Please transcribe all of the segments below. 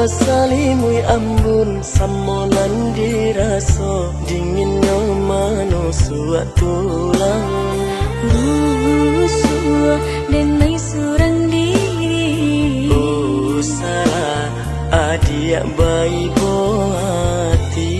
Salimui ambun samolan diraso dinginnya manusua tulang Rusua denai surang diri salah adia bayi hati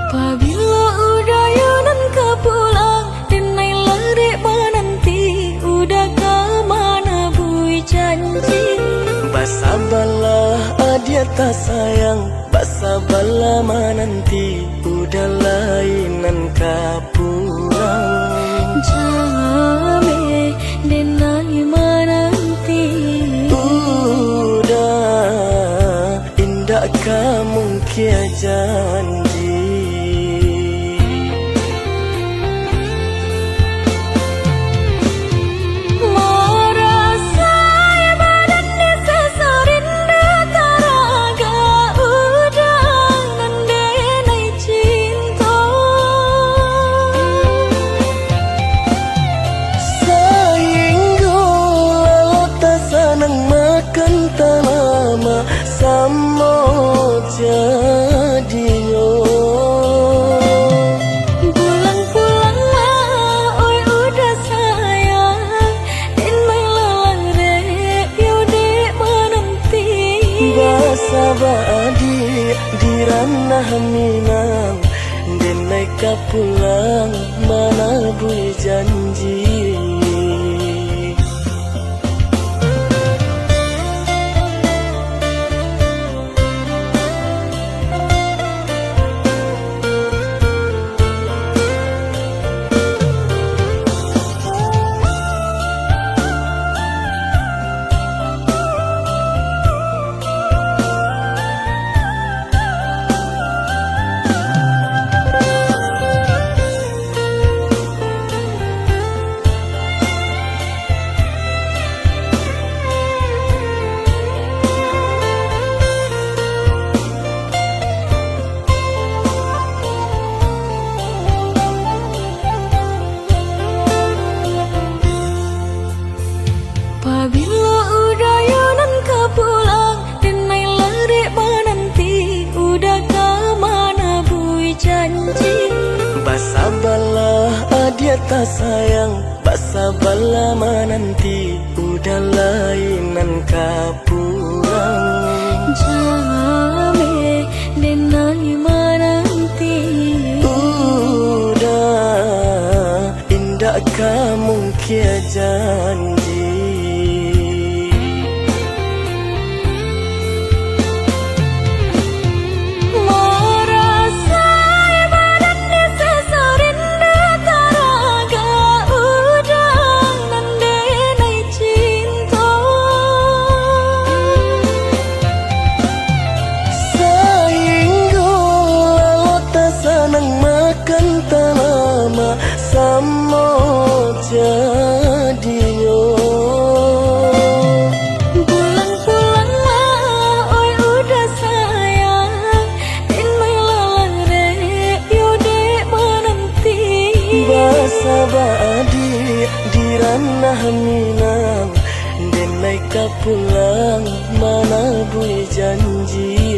Pabila udayanan ka pulang denai lari menanti udah ka mana bui janji Basabalah adia tak sayang Basabalah menanti udah lainan ka pulang Jame denai menanti Udah indah kamu kia janji Samo jadinya Pulang-pulang lah, oi udah sayang Denai lalang rek, yaudah menanti Basabah di ranah Minang Denai ka pulang mana bui janji Pabila udayanan ka pulang denai lari menanti udah ka mana bui janji Basabalah adia tak sayang Basabalah menanti udah lainan ka pulang Jame denai menanti Udah indah kamu kia janji Samo jadinya Pulang-pulang lah, oi udah sayang Denai lalang rek, yaudah menanti Basabah di ranah Minang Denai ka pulang mana bui janji